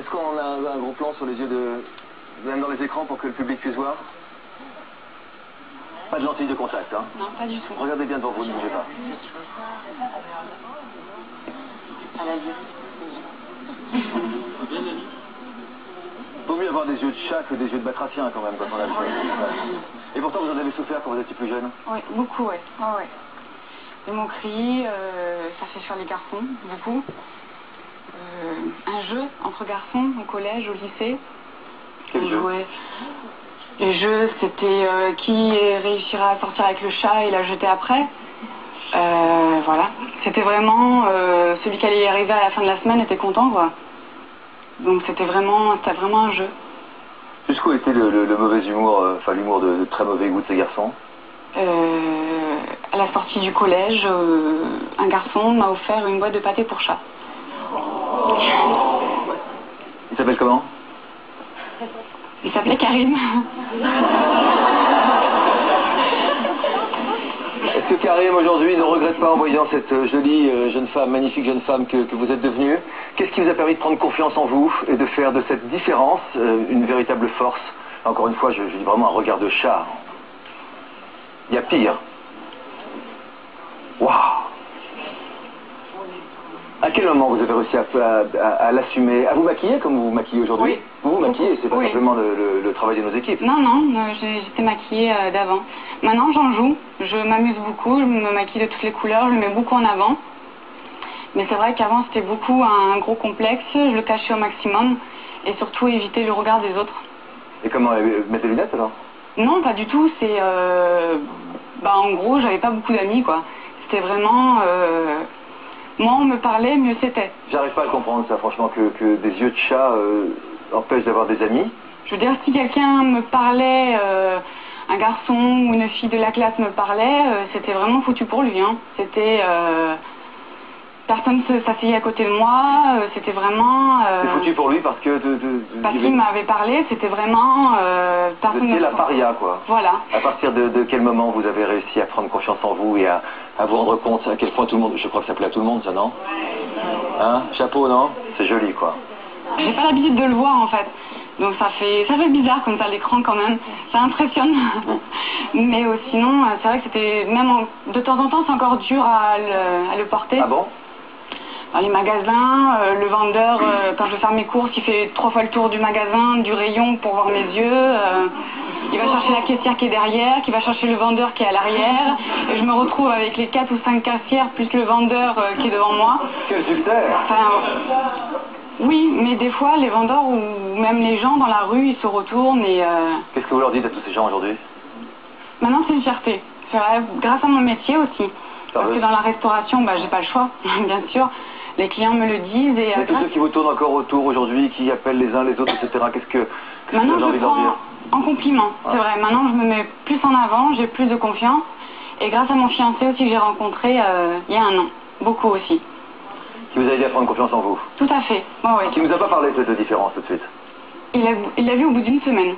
Est-ce qu'on a un gros plan sur les yeux de... même dans les écrans pour que le public puisse voir? Pas de lentilles de contact, hein? Non, pas du tout. Regardez bien devant vous, ne bougez pas. Vaut mieux avoir des yeux de chat que des yeux de batracien quand même quand on a le choix. Et pourtant vous en avez souffert quand vous étiez plus jeune? Oui, beaucoup, oui. Oh, ouais. Les moqueries, ça fait sur les garçons, beaucoup. Un jeu entre garçons au collège, au lycée. Quel jeu? Les jeux, c'était qui réussira à sortir avec le chat et la jeter après. Voilà. C'était vraiment celui qui allait y arriver à la fin de la semaine était content, quoi. Donc c'était vraiment un jeu. Jusqu'où était le mauvais humour, enfin l'humour de très mauvais goût de ces garçons? À la sortie du collège, un garçon m'a offert une boîte de pâté pour chat. Il s'appelle comment? Il s'appelait Karim. Est-ce que Karim aujourd'hui ne regrette pas en voyant cette jolie jeune femme, magnifique jeune femme que vous êtes devenue? Qu'est-ce qui vous a permis de prendre confiance en vous et de faire de cette différence une véritable force? Encore une fois, je dis vraiment un regard de chat. Il y a pire. Waouh! À quel moment vous avez réussi à l'assumer, à vous maquiller comme vous vous maquillez aujourd'hui? Oui. Vous vous maquillez, c'est pas Oui. simplement le travail de nos équipes. Non, j'étais maquillée d'avant. Maintenant, j'en joue. Je m'amuse beaucoup, je me maquille de toutes les couleurs, je le mets beaucoup en avant. Mais c'est vrai qu'avant, c'était beaucoup un gros complexe, je le cachais au maximum. Et surtout, éviter le regard des autres. Et comment, mettre des lunettes alors? Non, pas du tout. C'est... en gros, j'avais pas beaucoup d'amis, quoi. C'était vraiment... Moins on me parlait, mieux c'était. J'arrive pas à comprendre ça, franchement, que des yeux de chat empêchent d'avoir des amis. Je veux dire, si quelqu'un me parlait, un garçon ou une fille de la classe me parlait, c'était vraiment foutu pour lui, hein. C'était... personne ne s'asseyait à côté de moi, c'était vraiment... C'est foutu pour lui parce que... Parce qu'il m'avait parlé, c'était vraiment... personne C'était la paria, quoi. Voilà. À partir de quel moment vous avez réussi à prendre confiance en vous et à vous rendre compte à quel point tout le monde... Je crois que ça plaît à tout le monde, ça, non? Hein? Chapeau, non? C'est joli, quoi. J'ai pas l'habitude de le voir, en fait. Donc ça fait bizarre comme ça à l'écran quand même. Ça impressionne. Mais sinon, c'est vrai que c'était... Même de temps en temps, c'est encore dur à le porter. Ah bon? Dans les magasins, le vendeur, quand je vais faire mes courses, il fait 3 fois le tour du magasin, du rayon pour voir mes yeux. Il va chercher la caissière qui est derrière, qui va chercher le vendeur qui est à l'arrière. Et je me retrouve avec les 4 ou 5 caissières plus le vendeur qui est devant moi. Quel succès! Oui, mais des fois, les vendeurs ou même les gens dans la rue, ils se retournent et... Qu'est-ce que vous leur dites à tous ces gens aujourd'hui? Maintenant, c'est une fierté. C'est vrai, grâce à mon métier aussi. Parce que dans la restauration, j'ai pas le choix, bien sûr. Les clients me le disent et... Mais tous ceux qui vous tournent encore autour aujourd'hui, qui appellent les uns les autres, etc., qu'est-ce que vous avez envie de leur dire? En compliment, c'est vrai. Maintenant, je me mets plus en avant, j'ai plus de confiance. Et grâce à mon fiancé aussi que j'ai rencontré il y a un an. Beaucoup aussi. Qui vous a aidé à prendre confiance en vous? Tout à fait. Ouais, ouais. Qui nous a pas parlé de cette différence tout de suite? Il l'a vu au bout d'une semaine.